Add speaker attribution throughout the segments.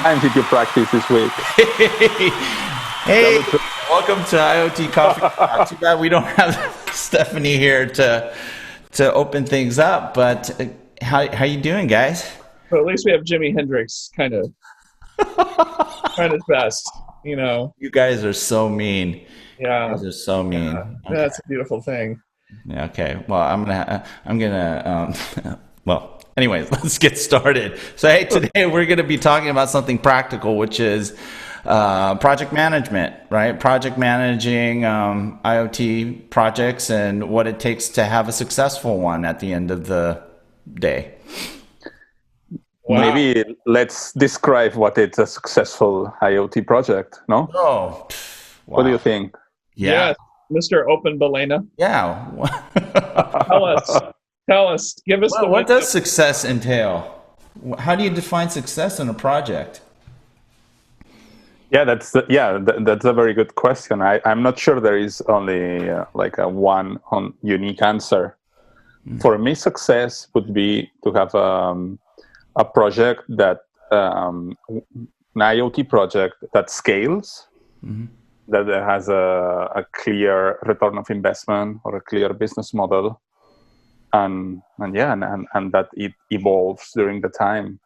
Speaker 1: times did you practice this week?
Speaker 2: Hey, welcome to IoT Coffee Talk. Too bad we don't have Stephanie here to open things up, but how you doing, guys?
Speaker 3: But at least we have Jimi Hendrix kind of trying his best, you know.
Speaker 2: You guys are so mean.
Speaker 3: Yeah.
Speaker 2: You guys are so mean.
Speaker 3: Yeah.
Speaker 2: Okay.
Speaker 3: That's a beautiful thing.
Speaker 2: Yeah, okay. Well, well, anyways, let's get started. So, hey, today we're going to be talking about something practical, which is project management, right? Project managing IoT projects and what it takes to have a successful one at the end of the day.
Speaker 1: Wow. Maybe let's describe what is a successful IoT project, no?
Speaker 2: Oh, wow.
Speaker 1: What do you think?
Speaker 3: Yeah. Mr. Open Balena.
Speaker 2: Yeah.
Speaker 3: Tell us, give us
Speaker 2: what does success entail? How do you define success in a project?
Speaker 1: Yeah, that's a very good question. I'm not sure there is only like a one unique answer. For me, success would be to have a project that an IoT project that scales, that has a clear return of investment or a clear business model, and that it evolves during the time.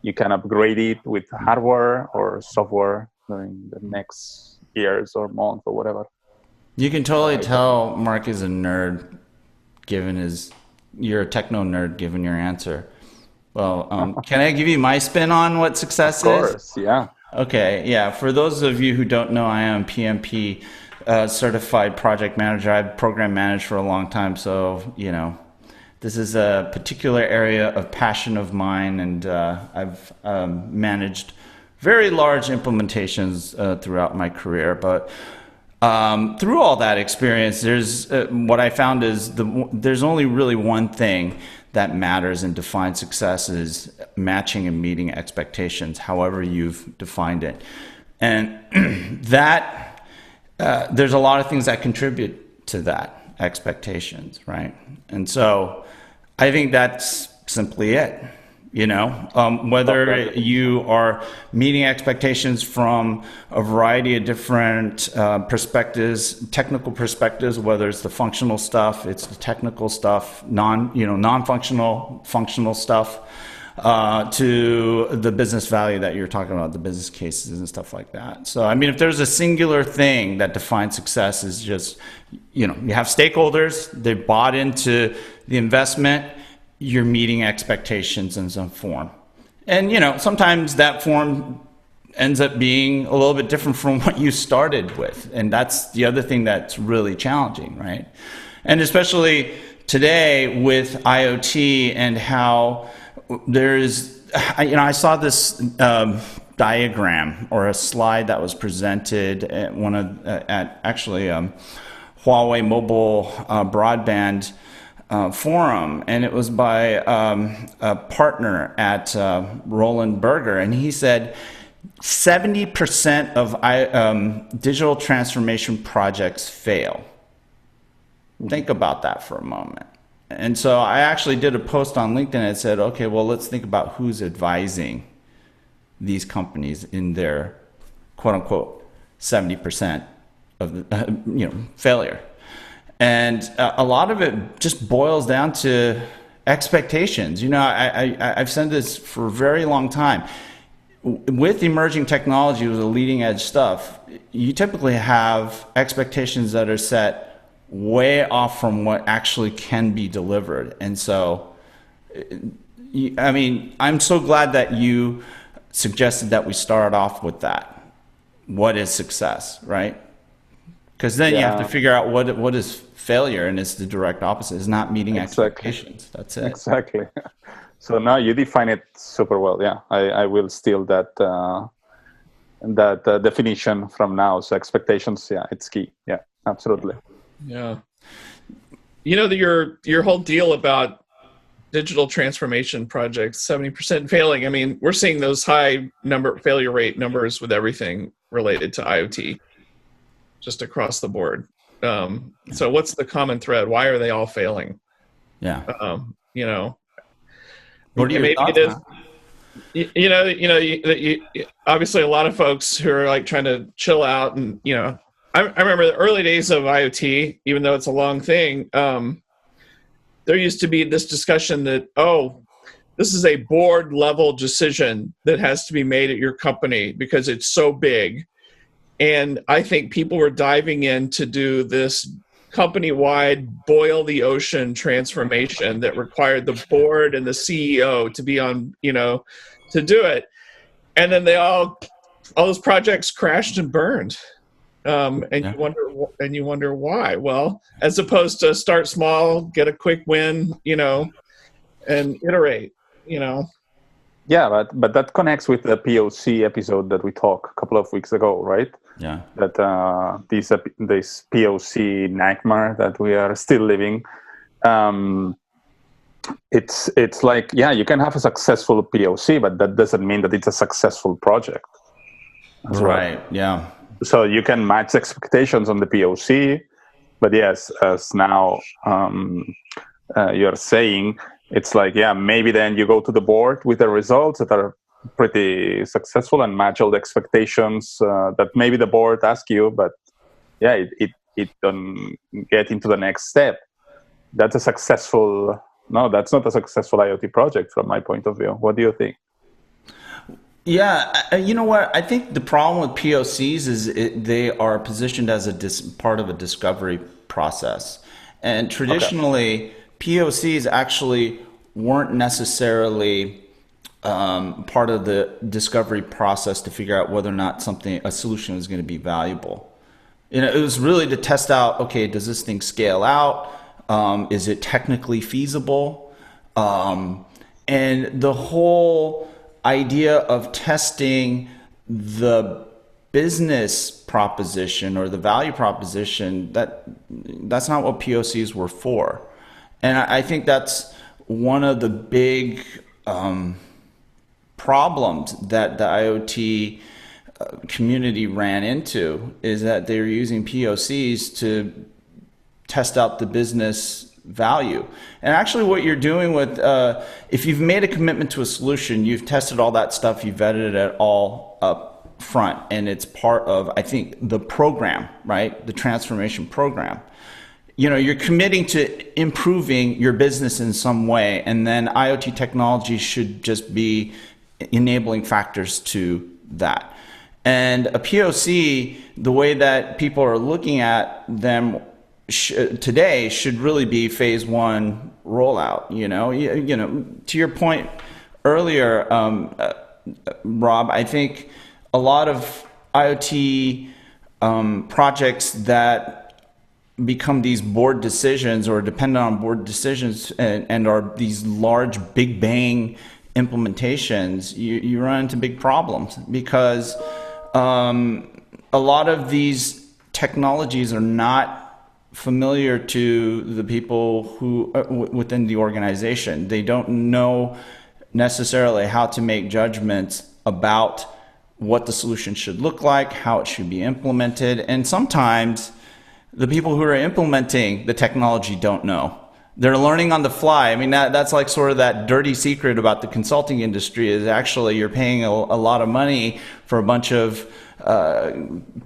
Speaker 1: You can upgrade it with hardware or software during the next years or month or whatever.
Speaker 2: You can totally tell Mark is a nerd, you're a techno nerd given your answer. Well, can I give you my spin on what success is?
Speaker 1: Of course, yeah.
Speaker 2: Okay, yeah. For those of you who don't know, I am PMP certified project manager. I've program managed for a long time, so this is a particular area of passion of mine, and I've managed very large implementations throughout my career. But through all that experience, there's what I found is there's only really one thing that matters and defines success is matching and meeting expectations, however you've defined it. And that there's a lot of things that contribute to that expectations, right? And so I think that's simply it. Whether you are meeting expectations from a variety of different perspectives, technical perspectives, whether it's the functional stuff, it's the technical stuff, non-functional, functional stuff, to the business value that you're talking about, the business cases and stuff like that. So, I mean, if there's a singular thing that defines success is just, you have stakeholders, they bought into the investment, you're meeting expectations in some form. And, sometimes that form ends up being a little bit different from what you started with. And that's the other thing that's really challenging, right? And especially today with IoT and how I saw this diagram or a slide that was presented at Huawei Mobile Broadband forum, and it was by a partner at Roland Berger, and he said 70% of digital transformation projects fail. Think about that for a moment. And so I actually did a post on LinkedIn and said, okay, well, let's think about who's advising these companies in their quote unquote 70% of the failure. And a lot of it just boils down to expectations. I've said this for a very long time. With emerging technology, with the leading edge stuff, you typically have expectations that are set way off from what actually can be delivered. And so, I'm so glad that you suggested that we start off with that. What is success, right? Because then you have to figure out what is failure, and it's the direct opposite. It's not meeting expectations. That's it.
Speaker 1: Exactly. So now you define it super well. Yeah, I will steal that definition from now. So expectations, it's key. Yeah, absolutely.
Speaker 3: Yeah. Your whole deal about digital transformation projects, 70% failing. I mean, we're seeing those high failure rate numbers with everything related to IoT, just across the board. So what's the common thread? Why are they all failing?
Speaker 2: Yeah.
Speaker 3: You know,
Speaker 2: What are your
Speaker 3: maybe
Speaker 2: thoughts,
Speaker 3: it is. Obviously a lot of folks who are like trying to chill out, and I remember the early days of IoT, even though it's a long thing. There used to be this discussion that, this is a board level decision that has to be made at your company because it's so big. And I think people were diving in to do this company-wide boil the ocean transformation that required the board and the CEO to be on, to do it. And then all those projects crashed and burned. You wonder why. Well, as opposed to start small, get a quick win, and iterate,
Speaker 1: Yeah, but that connects with the POC episode that we talked a couple of weeks ago, right?
Speaker 2: Yeah.
Speaker 1: That this POC nightmare that we are still living. It's like, you can have a successful POC, but that doesn't mean that it's a successful project.
Speaker 2: Right. Yeah.
Speaker 1: So you can match expectations on the POC, but yes, as now you're saying, it's like, maybe then you go to the board with the results that are pretty successful and match all the expectations that maybe the board asks you, but it don't get into the next step. That's a successful. No, that's not a successful IoT project from my point of view. What do you think?
Speaker 2: Yeah, you know what? I think the problem with POCs is they are positioned as part of a discovery process. And traditionally, POCs actually weren't necessarily part of the discovery process to figure out whether or not a solution is going to be valuable. It was really to test out, okay, does this thing scale out? Is it technically feasible? And the whole idea of testing the business proposition or the value proposition, that's not what POCs were for. And I think that's one of the big problems that the IoT community ran into, is that they're using POCs to test out the business value. And actually what you're doing with, if you've made a commitment to a solution, you've tested all that stuff, you've vetted it all up front, and it's part of, I think, the program, right? The transformation program. You're committing to improving your business in some way, and then IoT technology should just be enabling factors to that. And a POC, the way that people are looking at them today, should really be phase one rollout. To your point earlier, Rob, I think a lot of IoT projects that become these board decisions or depend on board decisions and are these large big bang implementations, you run into big problems, because a lot of these technologies are not familiar to the people who within the organization. They don't know necessarily how to make judgments about what the solution should look like, how it should be implemented, and sometimes the people who are implementing the technology don't know. They're learning on the fly. I mean, that's like sort of that dirty secret about the consulting industry, is actually you're paying a lot of money for a bunch of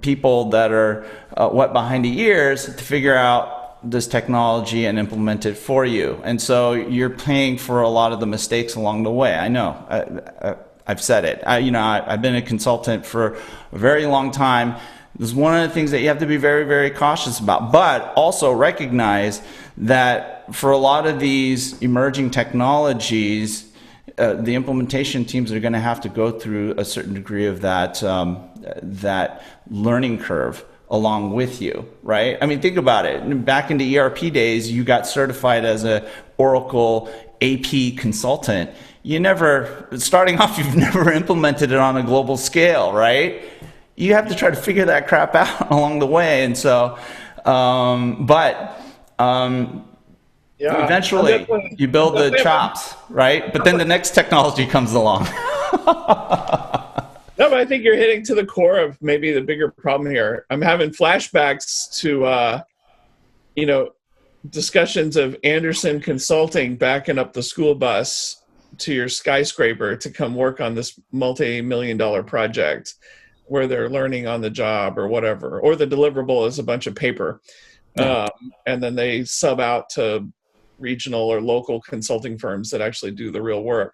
Speaker 2: people that are wet behind the ears to figure out this technology and implement it for you. And so you're paying for a lot of the mistakes along the way. I know. I've said it. I've been a consultant for a very long time. This is one of the things that you have to be very, very cautious about, but also recognize that for a lot of these emerging technologies, the implementation teams are going to have to go through a certain degree of that learning curve along with you, right? I mean, think about it. Back in the ERP days, you got certified as a Oracle AP consultant. Starting off, you've never implemented it on a global scale, right? You have to try to figure that crap out along the way. And so, eventually you build the chops, right? But then the next technology comes along.
Speaker 3: No, but I think you're hitting to the core of maybe the bigger problem here. I'm having flashbacks to, discussions of Anderson Consulting backing up the school bus to your skyscraper to come work on this multi-million-dollar project where they're learning on the job or whatever, or the deliverable is a bunch of paper. And then they sub out to regional or local consulting firms that actually do the real work.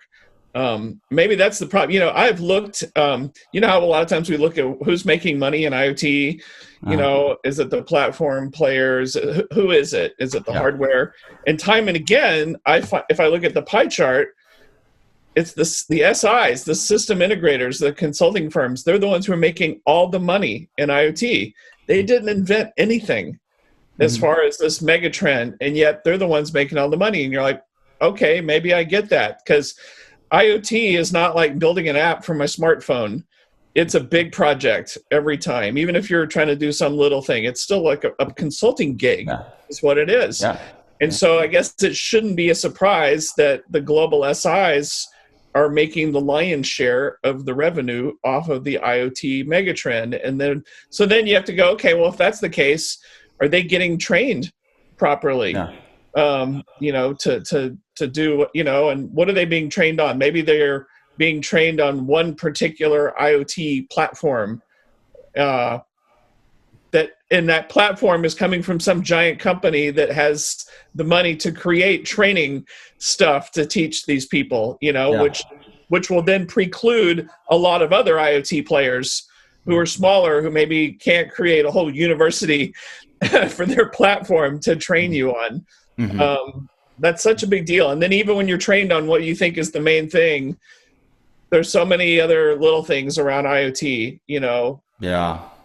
Speaker 3: Maybe that's the problem. I've looked, how a lot of times we look at who's making money in IoT, is it the platform players? Who is it? Is it the hardware? And time and again, if I look at the pie chart, it's the SIs, the system integrators, the consulting firms. They're the ones who are making all the money in IoT. They didn't invent anything as far as this mega trend, and yet they're the ones making all the money. And you're like, okay, maybe I get that, because IoT is not like building an app for my smartphone. It's a big project every time. Even if you're trying to do some little thing, it's still like a consulting gig is what it is. And so I guess it shouldn't be a surprise that the global SIs are making the lion's share of the revenue off of the IoT megatrend. And then you have to go, okay, well, if that's the case, are they getting trained properly? To do, and what are they being trained on? Maybe they're being trained on one particular IoT platform, that platform is coming from some giant company that has the money to create training stuff to teach these people, which will then preclude a lot of other IoT players who are smaller, who maybe can't create a whole university for their platform to train you on. That's such a big deal. And then even when you're trained on what you think is the main thing, there's so many other little things around IoT, You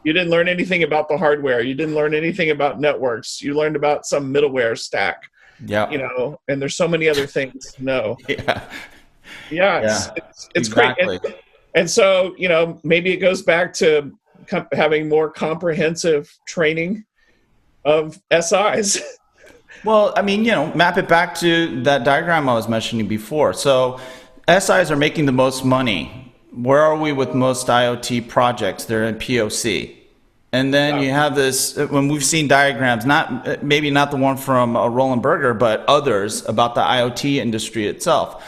Speaker 3: didn't learn anything about the hardware. You didn't learn anything about networks. You learned about some middleware stack. And there's so many other things to know. It's
Speaker 2: exactly.
Speaker 3: Great. And so, maybe it goes back to having more comprehensive training of SIs.
Speaker 2: Well, map it back to that diagram I was mentioning before. So SIs are making the most money. Where are we with most IoT projects? They're in POC. And then you have this, when we've seen diagrams, maybe not the one from Roland Berger, but others about the IoT industry itself.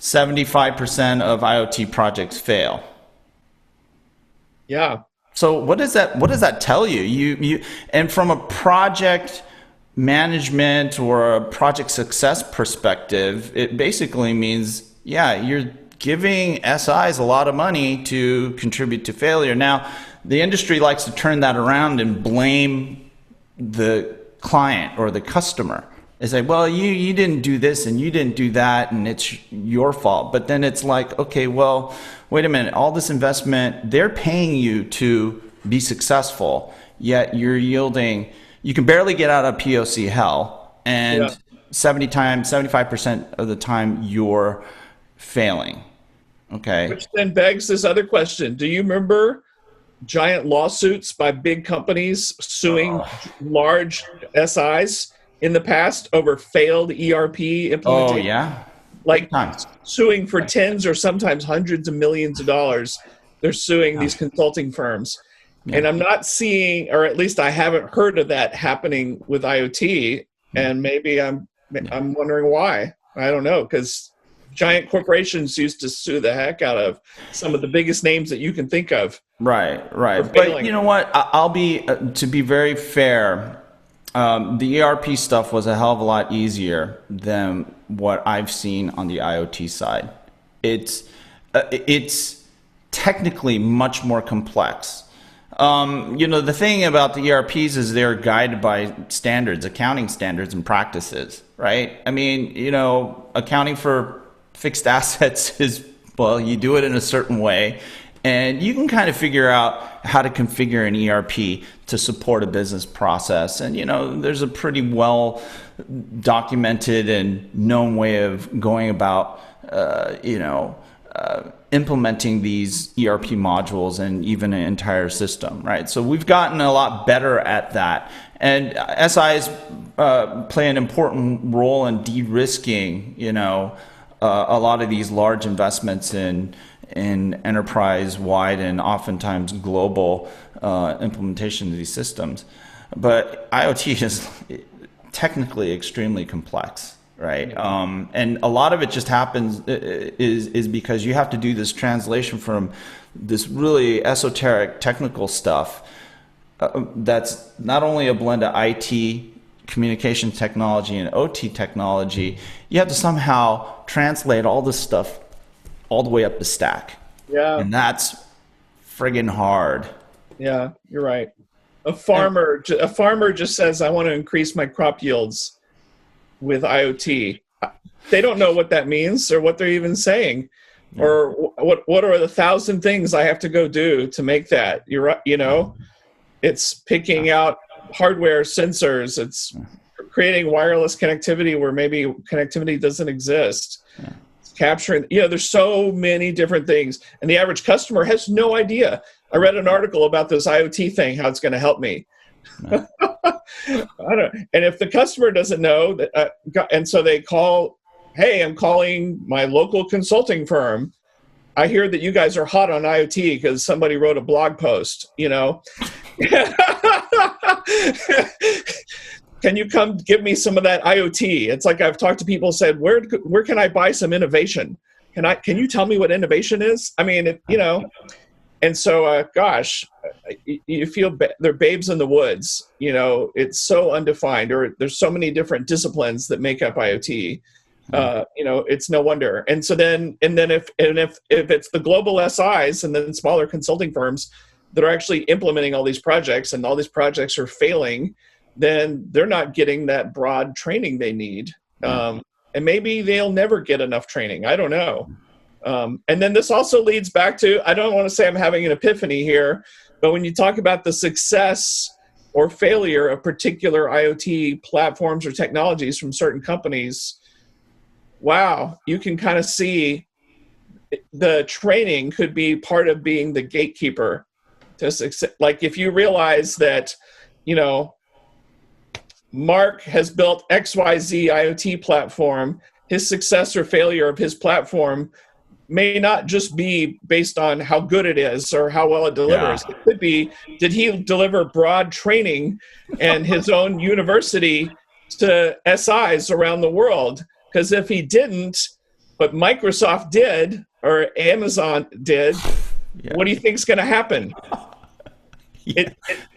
Speaker 2: 75% of IoT projects fail. So what does that tell you? And from a project management or a project success perspective, it basically means, you're giving SIs a lot of money to contribute to failure. Now, the industry likes to turn that around and blame the client or the customer. They say, well, you didn't do this and you didn't do that and it's your fault. But then it's like, okay, well, wait a minute, all this investment, they're paying you to be successful, yet you're yielding, you can barely get out of POC hell, and 75% of the time you're failing. Okay.
Speaker 3: Which then begs this other question. Do you remember giant lawsuits by big companies suing large SIs in the past over failed ERP implementation? Like suing for tens or sometimes hundreds of millions of dollars. They're suing these consulting firms. And I'm not seeing, or at least I haven't heard of that happening with IoT. And maybe I'm wondering why. I don't know, because giant corporations used to sue the heck out of some of the biggest names that you can think of.
Speaker 2: Right. But you know what? I'll be, to be very fair, the ERP stuff was a hell of a lot easier than what I've seen on the IoT side. It's technically much more complex. The thing about the ERPs is they're guided by standards, accounting standards and practices, right? Accounting for fixed assets is, well, you do it in a certain way, and you can kind of figure out how to configure an ERP to support a business process. And, there's a pretty well documented and known way of going about, implementing these ERP modules and even an entire system, right? So we've gotten a lot better at that. And SIs play an important role in de-risking, a lot of these large investments in enterprise-wide and oftentimes global implementation of these systems. But IoT is technically extremely complex. right? And a lot of it just happens is because you have to do this translation from this really esoteric technical stuff that's not only a blend of IT, communication technology, and OT technology. You have to somehow translate all this stuff all the way up the stack.
Speaker 3: Yeah.
Speaker 2: And that's friggin' hard.
Speaker 3: Yeah, you're right. A farmer just says, I want to increase my crop yields with IoT. They don't know what that means or what they're even saying, or what are the 1,000 things I have to go do to make that. You're right. You know, it's picking out hardware sensors. It's creating wireless connectivity where maybe connectivity doesn't exist. It's capturing, there's so many different things, and the average customer has no idea. I read an article about this IoT thing, how it's going to help me. I don't. And if the customer doesn't know that, and so they call, hey, I'm calling my local consulting firm. I hear that you guys are hot on IoT because somebody wrote a blog post. Can you come give me some of that IoT? It's like I've talked to people who said, where can I buy some innovation? Can you tell me what innovation is? I mean, And so, gosh, you feel they're babes in the woods. It's so undefined, or there's so many different disciplines that make up IoT. It's no wonder. And so if it's the global SIs and then smaller consulting firms that are actually implementing all these projects, and all these projects are failing, then they're not getting that broad training they need. And maybe they'll never get enough training. I don't know. And then this also leads back to, I don't want to say I'm having an epiphany here, but when you talk about the success or failure of particular IoT platforms or technologies from certain companies, wow, you can kind of see the training could be part of being the gatekeeper to success. Like if you realize that, Mark has built XYZ IoT platform, his success or failure of his platform may not just be based on how good it is or how well it delivers. It could be, did he deliver broad training and his own university to SIs around the world? Because if he didn't, but Microsoft did, or Amazon did, what do you think is going to happen?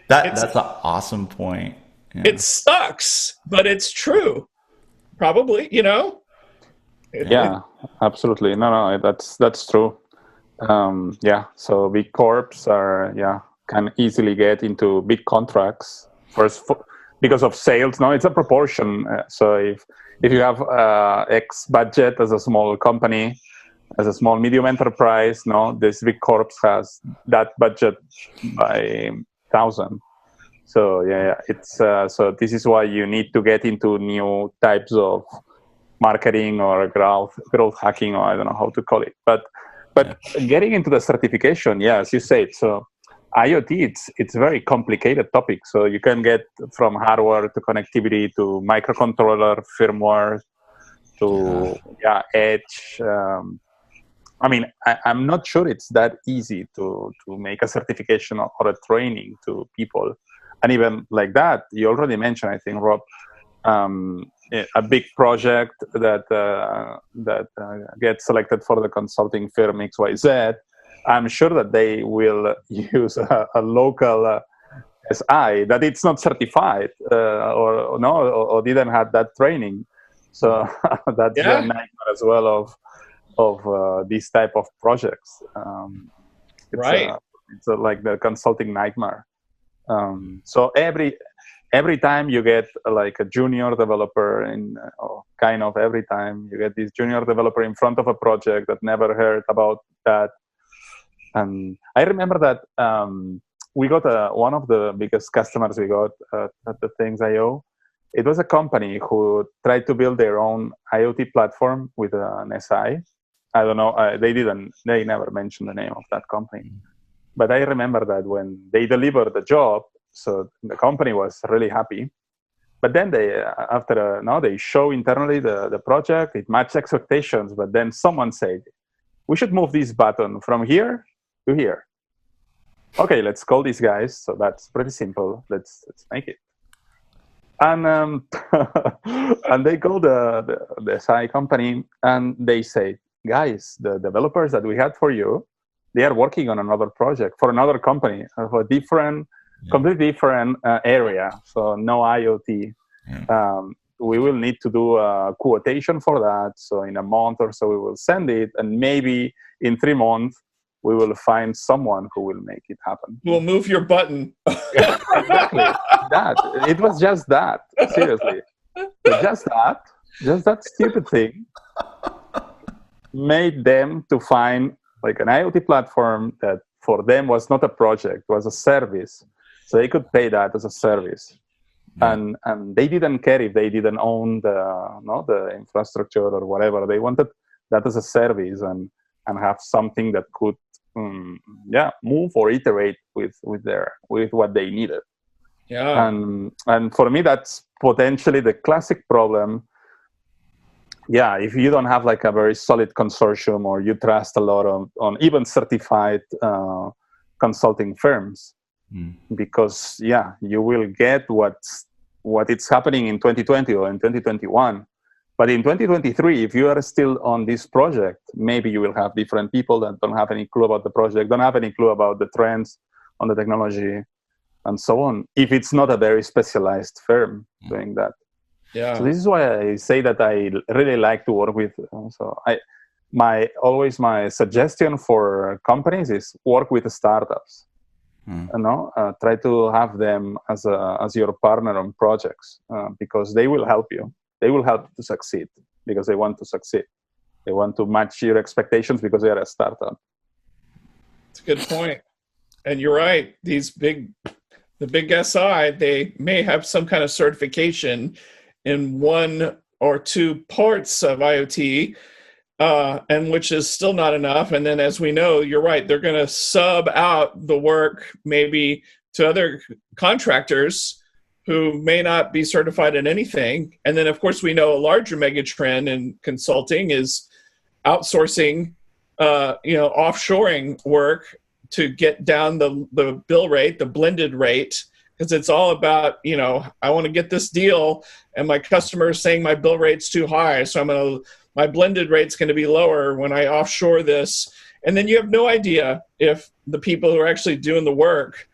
Speaker 2: That's an awesome point. Yeah.
Speaker 3: It sucks, but it's true. Probably,
Speaker 1: Yeah, absolutely. No, that's true. So big corps can easily get into big contracts first because of sales. No, it's a proportion. So if you have X budget as a small company, as a small medium enterprise, this big corps has that budget by 1,000. So it's so this is why you need to get into new types of marketing or growth hacking, or I don't know how to call it. But getting into the certification, as you said, so IoT, it's a very complicated topic. So you can get from hardware to connectivity to microcontroller firmware to edge. I'm not sure it's that easy to make a certification or a training to people. And even like that, you already mentioned, I think, Rob, a big project that gets selected for the consulting firm XYZ. I'm sure that they will use a local SI that it's not certified or didn't have that training. So that's the nightmare as well of these type of projects. It's like the consulting nightmare. So every time you get like a junior developer every time you get this junior developer in front of a project that never heard about that. And I remember that we got one of the biggest customers we got at the Things.io. It was a company who tried to build their own IoT platform with an SI. I don't know. They never mentioned the name of that company. But I remember that when they delivered the job, so the company was really happy. But then they show internally the project, it matched expectations, but then someone said, we should move this button from here to here. Okay, let's call these guys. So that's pretty simple. Let's make it. And and they call the SI company and they say, guys, the developers that we had for you, they are working on another project for another company of a different, completely different area. So no IoT. We will need to do a quotation for that. So in a month or so, we will send it, and maybe in 3 months, we will find someone who will make it happen.
Speaker 3: We'll move your button.
Speaker 1: Exactly. That. It was just that. Seriously. So just that stupid thing made them to find like an IoT platform that for them was not a project, was a service. So they could pay that as a service. And they didn't care if they didn't own the infrastructure or whatever. They wanted that as a service and have something that could move or iterate with what they needed.
Speaker 3: Yeah.
Speaker 1: And for me, that's potentially the classic problem. Yeah, if you don't have like a very solid consortium or you trust a lot on even certified consulting firms, because you will get what is happening in 2020 or in 2021. But in 2023, if you are still on this project, maybe you will have different people that don't have any clue about the project, don't have any clue about the trends on the technology, and so on, if it's not a very specialized firm doing that.
Speaker 3: Yeah.
Speaker 1: So this is why I say that I really like to work with. My suggestion for companies is work with startups. Try to have them as your partner on projects because they will help you. They will help to succeed because they want to succeed. They want to match your expectations because they are a startup.
Speaker 3: That's a good point. And you're right. The big SI, they may have some kind of certification in 1 or 2 parts of IoT, and which is still not enough. And then, as we know, you're right, they're going to sub out the work maybe to other contractors who may not be certified in anything. And then, of course, we know a larger mega trend in consulting is outsourcing, offshoring work to get down the bill rate, the blended rate, because it's all about, I want to get this deal and my customer is saying my bill rate's too high. So my blended rate's going to be lower when I offshore this. And then you have no idea if the people who are actually doing the work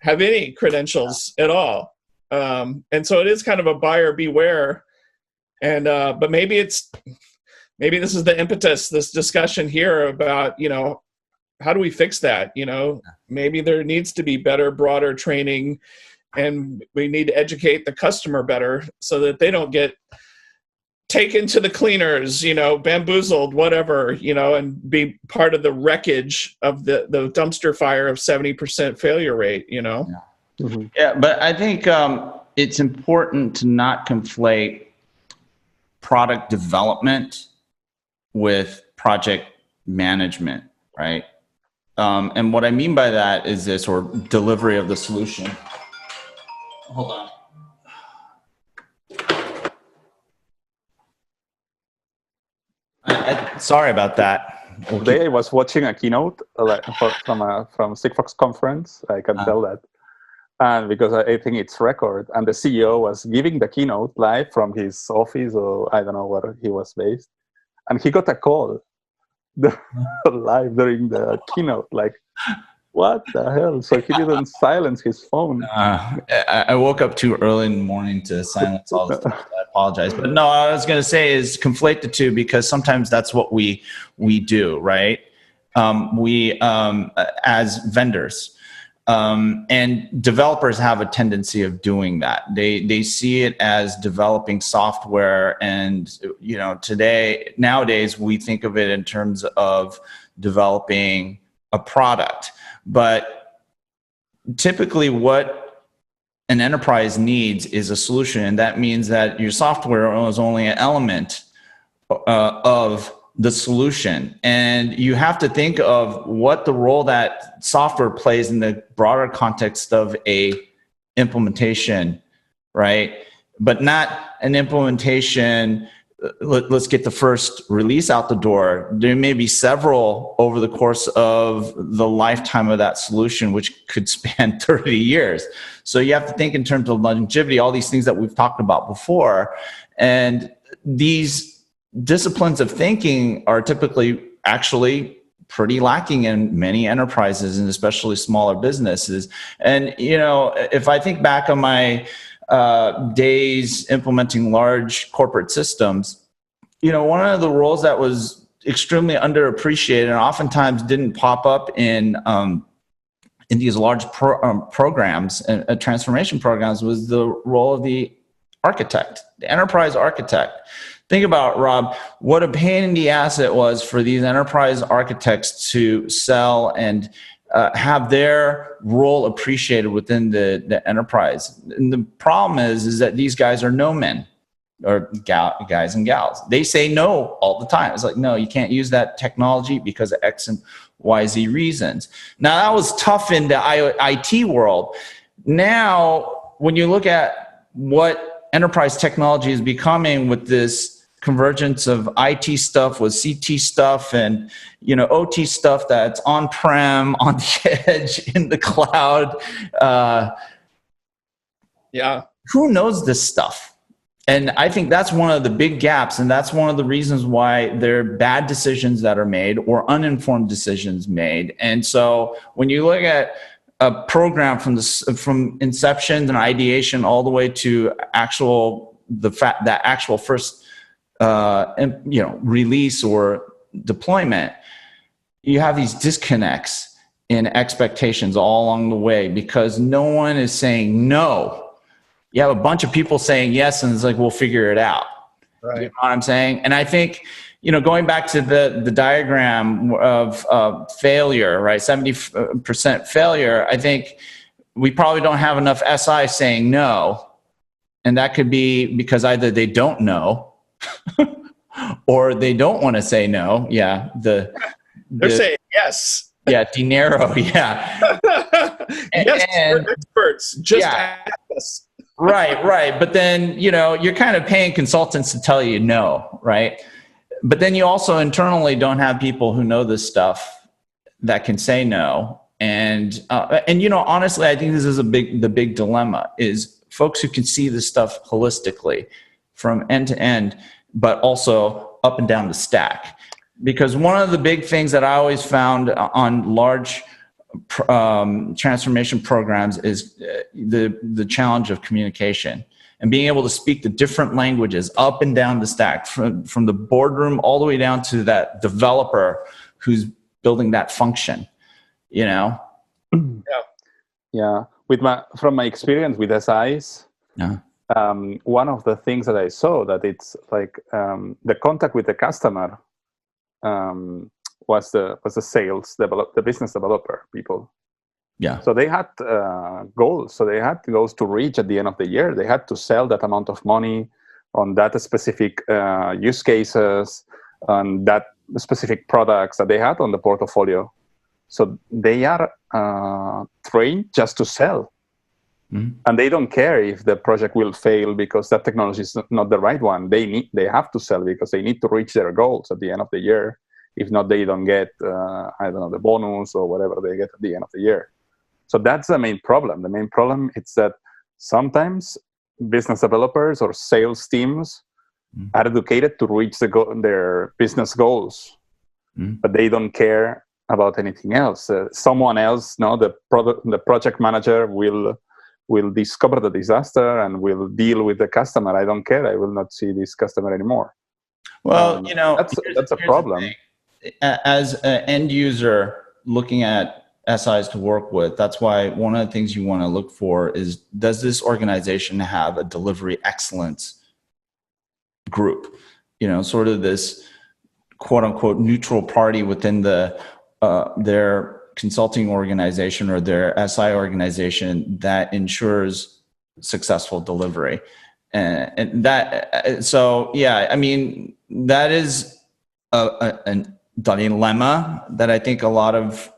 Speaker 3: have any credentials at all. And so it is kind of a buyer beware. And, but maybe this is the impetus, this discussion here about, how do we fix that? Maybe there needs to be better, broader training, and we need to educate the customer better so that they don't get taken to the cleaners, bamboozled, whatever, and be part of the wreckage of the dumpster fire of 70% failure rate,
Speaker 2: Yeah. Mm-hmm. Yeah, but I think it's important to not conflate product development with project management, right? And what I mean by that is this, or delivery of the solution. Hold on. Sorry about that.
Speaker 1: Today I was watching a keynote from Sigfox conference. I can tell that. And because I think it's record, and the CEO was giving the keynote live from his office, or I don't know where he was based, and he got a call live during the keynote. Like, what the hell? So he didn't silence his phone.
Speaker 2: I woke up too early in the morning to silence all this stuff. I apologize. But no, I was going to say is conflate the two, because sometimes that's what we do, right? We as vendors. And developers have a tendency of doing that. They see it as developing software, and nowadays we think of it in terms of developing a product. But typically what an enterprise needs is a solution, and that means that your software is only an element of the solution. And you have to think of what the role that software plays in the broader context of a implementation, right? But not an implementation let's get the first release out the door. There may be several over the course of the lifetime of that solution, which could span 30 years. So you have to think in terms of longevity, all these things that we've talked about before. And these disciplines of thinking are typically actually pretty lacking in many enterprises and especially smaller businesses. And, if I think back on my days implementing large corporate systems, one of the roles that was extremely underappreciated and oftentimes didn't pop up in these large programs and transformation programs was the role of the architect, the enterprise architect. Think about, Rob, what a pain in the ass it was for these enterprise architects to sell and have their role appreciated within the enterprise. And the problem is that these guys are no men or guys and gals. They say no all the time. It's like, no, you can't use that technology because of X and Y, Z reasons. Now, that was tough in the IT world. Now, when you look at what enterprise technology is becoming with this convergence of IT stuff with CT stuff and OT stuff that's on-prem, on the edge, in the cloud. Who knows this stuff? And I think that's one of the big gaps, and that's one of the reasons why there are bad decisions that are made or uninformed decisions made. And so when you look at a program from inception and ideation all the way to that actual first release or deployment, you have these disconnects in expectations all along the way because no one is saying no. You have a bunch of people saying yes, and it's like, we'll figure it out. Right. You know what I'm saying? And I think, going back to the diagram of failure, right? 70% failure. I think we probably don't have enough SI saying no. And that could be because either they don't know or they don't want to say no. Yeah. They're
Speaker 3: saying yes.
Speaker 2: Yeah. Dinero. Yeah.
Speaker 3: Yes, we're experts. Just ask us.
Speaker 2: Right. But then, you're kind of paying consultants to tell you no, right? But then you also internally don't have people who know this stuff that can say no. And honestly, I think this is the big dilemma is folks who can see this stuff holistically from end to end, but also up and down the stack. Because one of the big things that I always found on large transformation programs is the challenge of communication and being able to speak the different languages up and down the stack from the boardroom all the way down to that developer who's building that function, Yeah.
Speaker 1: From my experience with SIs, one of the things that I saw that it's like the contact with the customer was the the business developer people.
Speaker 2: Yeah.
Speaker 1: So they had goals. So they had goals to reach at the end of the year. They had to sell that amount of money on that specific use cases and that specific products that they had on the portfolio. So they are trained just to sell. Mm-hmm. And they don't care if the project will fail because that technology is not the right one. They have to sell because they need to reach their goals at the end of the year. If not, they don't get, the bonus or whatever they get at the end of the year. So that's the main problem. The main problem is that sometimes business developers or sales teams are educated to reach their business goals, but they don't care about anything else. Someone else, the project manager will discover the disaster and will deal with the customer. I don't care. I will not see this customer anymore.
Speaker 2: Well,
Speaker 1: that's a problem.
Speaker 2: As an end user looking at SIs to work with, that's why one of the things you want to look for is, does this organization have a delivery excellence group? Sort of this quote unquote neutral party within their consulting organization or their SI organization that ensures successful delivery. And that, so yeah, I mean, that is a dilemma that I think a lot of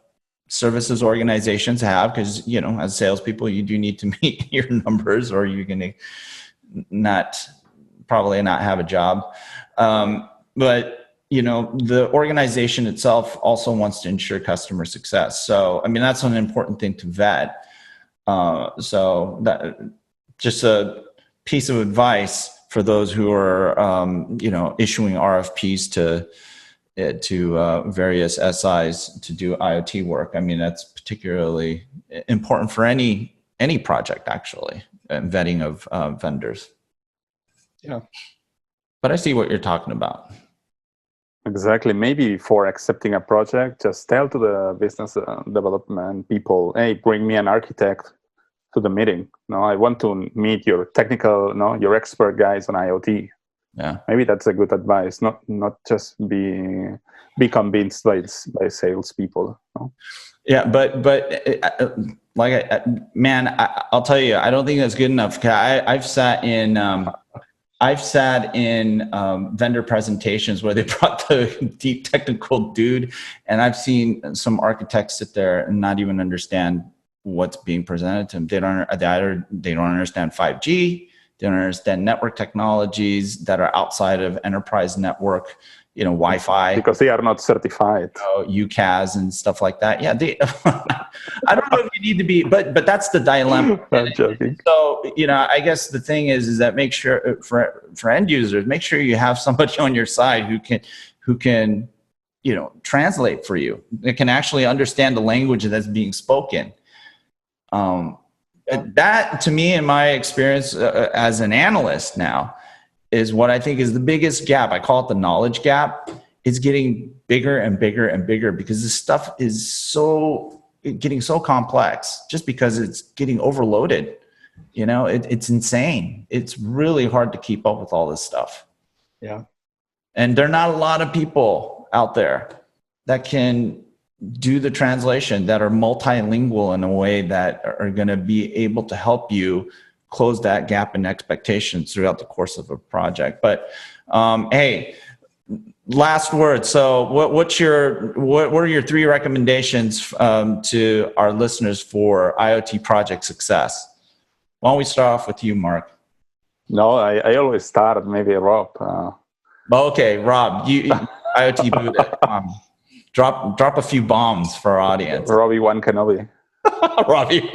Speaker 2: services organizations have, because, as salespeople, you do need to meet your numbers or you're going to probably not have a job. But the organization itself also wants to ensure customer success. So, I mean, that's an important thing to vet. So that just a piece of advice for those who are, issuing RFPs to various SIs to do IoT work. I mean, that's particularly important for any project, actually, vetting of vendors.
Speaker 1: Yeah.
Speaker 2: But I see what you're talking about.
Speaker 1: Exactly. Maybe before accepting a project, just tell to the business development people, hey, bring me an architect to the meeting. No, I want to meet your technical, your expert guys on IoT.
Speaker 2: Yeah.
Speaker 1: Maybe that's a good advice. Not just be convinced by salespeople. No?
Speaker 2: Yeah, but I'll tell you, I don't think that's good enough. I've sat in vendor presentations where they brought the deep technical dude, and I've seen some architects sit there and not even understand what's being presented to them. They don't understand 5G. They don't understand network technologies that are outside of enterprise network, Wi-Fi.
Speaker 1: Because they are not certified.
Speaker 2: UCAS and stuff like that. Yeah, I don't know if you need to be, but that's the dilemma.
Speaker 1: I'm joking.
Speaker 2: So, I guess the thing is that make sure for end users, make sure you have somebody on your side who can translate for you. That can actually understand the language that's being spoken. That, to me, in my experience as an analyst now, is what I think is the biggest gap. I call it the knowledge gap. It's getting bigger and bigger and bigger because this stuff is getting so complex just because it's getting overloaded. It's insane. It's really hard to keep up with all this stuff.
Speaker 1: Yeah.
Speaker 2: And there are not a lot of people out there that can do the translation, that are multilingual in a way that are going to be able to help you close that gap in expectations throughout the course of a project. But hey, last word. So what are your 3 recommendations to our listeners for IoT project success? Why don't we start off with you, Marc?
Speaker 1: No, I always start, maybe Rob.
Speaker 2: Okay, Rob, you IoT Buddha. Drop a few bombs for our audience.
Speaker 1: Robbie One Kenobi.
Speaker 2: Robbie.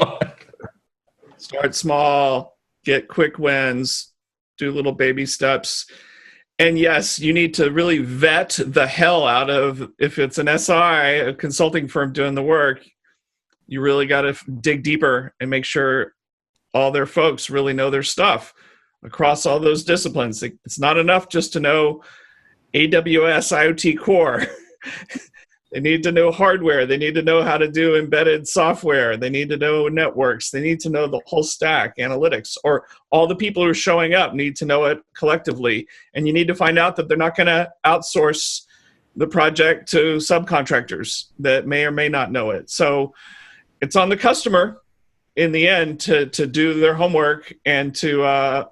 Speaker 3: Start small, get quick wins, do little baby steps. And yes, you need to really vet the hell out of, if it's an SI, a consulting firm doing the work, you really got to dig deeper and make sure all their folks really know their stuff across all those disciplines. It's not enough just to know AWS IoT Core. They need to know hardware. They need to know how to do embedded software. They need to know networks. They need to know the whole stack, analytics, or all the people who are showing up need to know it collectively. And you need to find out that they're not going to outsource the project to subcontractors that may or may not know it. So it's on the customer in the end to do their homework and to,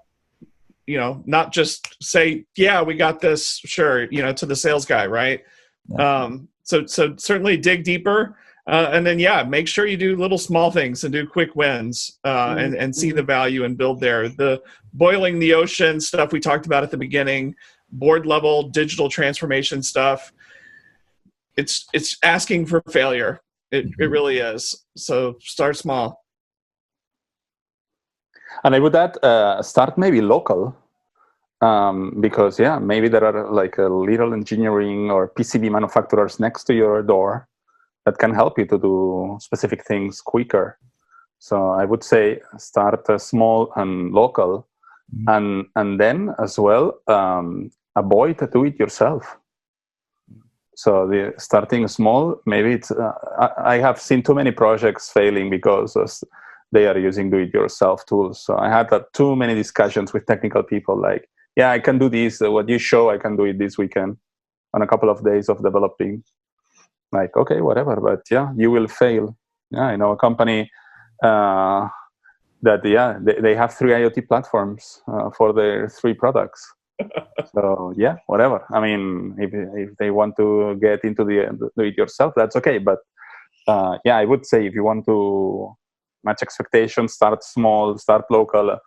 Speaker 3: not just say, yeah, we got this, sure, to the sales guy, right? Yeah. So certainly dig deeper, and then make sure you do little small things and do quick wins, and see the value and build there. The boiling the ocean stuff we talked about at the beginning, board level digital transformation stuff. It's asking for failure. It really is. So start small.
Speaker 1: And I would add, start maybe local. Because maybe there are like a little engineering or PCB manufacturers next to your door that can help you to do specific things quicker. So I would say start small and local, and then as well avoid to do it yourself. So the starting small, maybe it's. I have seen too many projects failing because they are using do-it-yourself tools. So I had too many discussions with technical people like, yeah, I can do this. What you show, I can do it this weekend on a couple of days of developing. Like, okay, whatever, but you will fail. Yeah, I know a company that, they have 3 IoT platforms for their 3 products. So, whatever. I mean, if they want to get into the do-it-yourself, that's okay. But, I would say if you want to match expectations, start small, start local,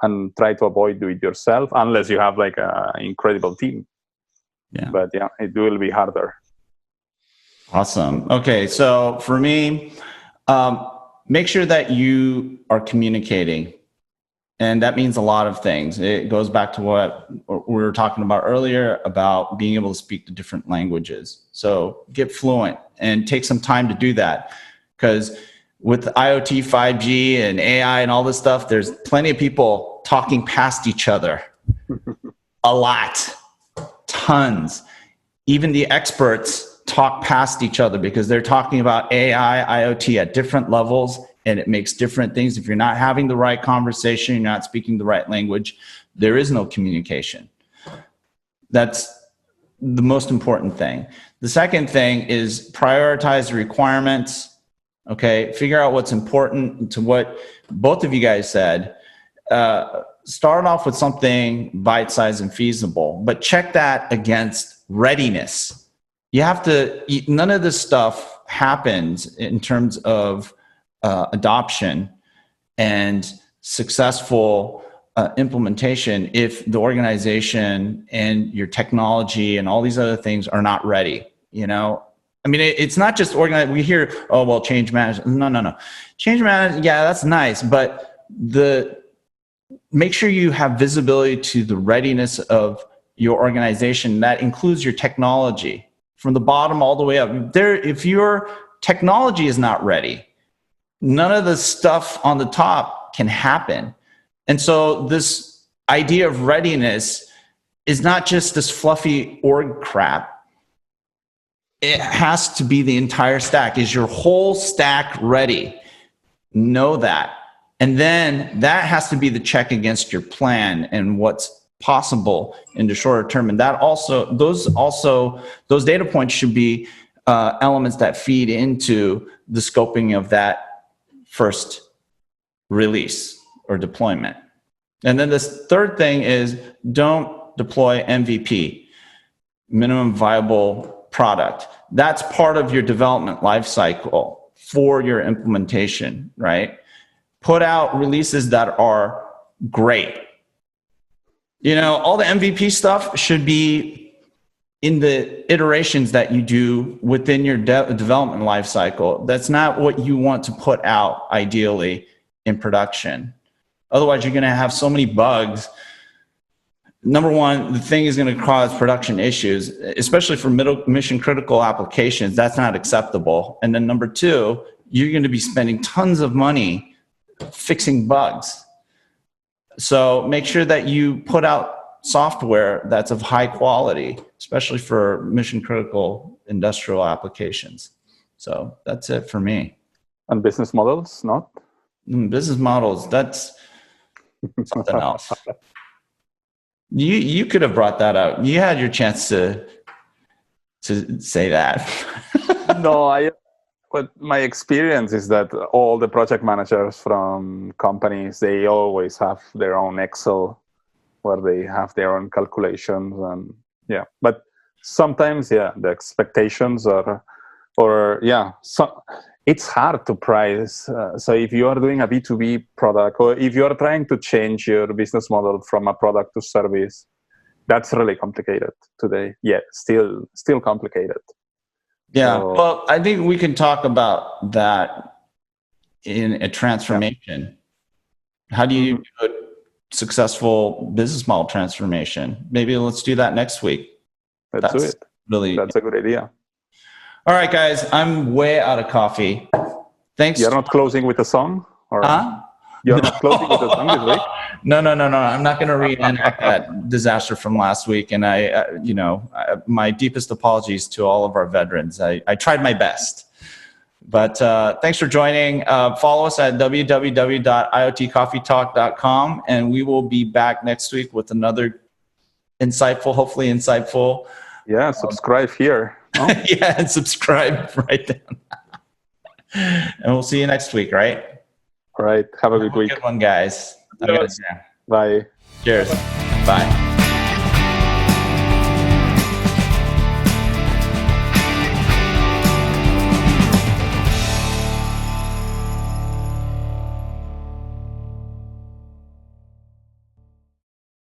Speaker 1: and try to avoid do it yourself unless you have like an incredible team.
Speaker 2: Yeah.
Speaker 1: But yeah, it will be harder.
Speaker 2: Awesome. Okay, so for me, make sure that you are communicating. And that means a lot of things. It goes back to what we were talking about earlier about being able to speak the different languages. So get fluent and take some time to do that. Because with IoT, 5G, and AI and all this stuff, there's plenty of people talking past each other. A lot. Tons. Even the experts talk past each other because they're talking about AI, IoT at different levels, and it makes different things. If you're not having the right conversation, you're not speaking the right language, there is no communication. That's the most important thing. The second thing is prioritize the requirements. Okay, figure out what's important to what both of you guys said. Start off with something bite-sized and feasible, but check that against readiness. You have to, none of this stuff happens in terms of adoption and successful implementation if the organization and your technology and all these other things are not ready. You know, I mean, it's not just organized. We hear, oh, well, change management. No. Change management, yeah, that's nice, but make sure you have visibility to the readiness of your organization. That includes your technology from the bottom all the way up. If your technology is not ready, none of the stuff on the top can happen. And so this idea of readiness is not just this fluffy org crap. It has to be the entire stack. Is your whole stack ready? Know that. And then that has to be the check against your plan and what's possible in the shorter term. And that those data points should be elements that feed into the scoping of that first release or deployment. And then this third thing is don't deploy MVP, minimum viable product. That's part of your development lifecycle for your implementation, right? Put out releases that are great. You know, all the MVP stuff should be in the iterations that you do within your development lifecycle. That's not what you want to put out ideally in production. Otherwise, you're going to have so many bugs. Number one, the thing is going to cause production issues, especially for mission critical applications. That's not acceptable. And then number two, you're going to be spending tons of money fixing bugs. So make sure that you put out software that's of high quality, especially for mission critical industrial applications. So that's it for me.
Speaker 1: And business models, not?
Speaker 2: Business models, that's something else. You could have brought that out. You had your chance to say that.
Speaker 1: No, but my experience is that all the project managers from companies, they always have their own Excel where they have their own calculations, and yeah. But sometimes, yeah, the expectations so it's hard to price. So if you are doing a B2B product, or if you are trying to change your business model from a product to service, that's really complicated today. Yeah, still complicated.
Speaker 2: Yeah,
Speaker 1: so,
Speaker 2: well, I think we can talk about that in a transformation. Yeah. How do you do a successful business model transformation? Maybe let's do that next week.
Speaker 1: Let's do it. That's a good idea.
Speaker 2: All right, guys, I'm way out of coffee. Thanks.
Speaker 1: You're not closing with a song? Or You're not closing with a song this week?
Speaker 2: No. I'm not going to reenact that disaster from last week. And my deepest apologies to all of our veterans. I tried my best. But thanks for joining. Follow us at www.iotcoffeetalk.com. And we will be back next week with another hopefully insightful.
Speaker 1: Yeah, subscribe here. Oh.
Speaker 2: Yeah, and subscribe right down. And we'll see you next week, right?
Speaker 1: All right. Have a good week.
Speaker 2: Good one, guys.
Speaker 1: Bye.
Speaker 2: Cheers. Bye.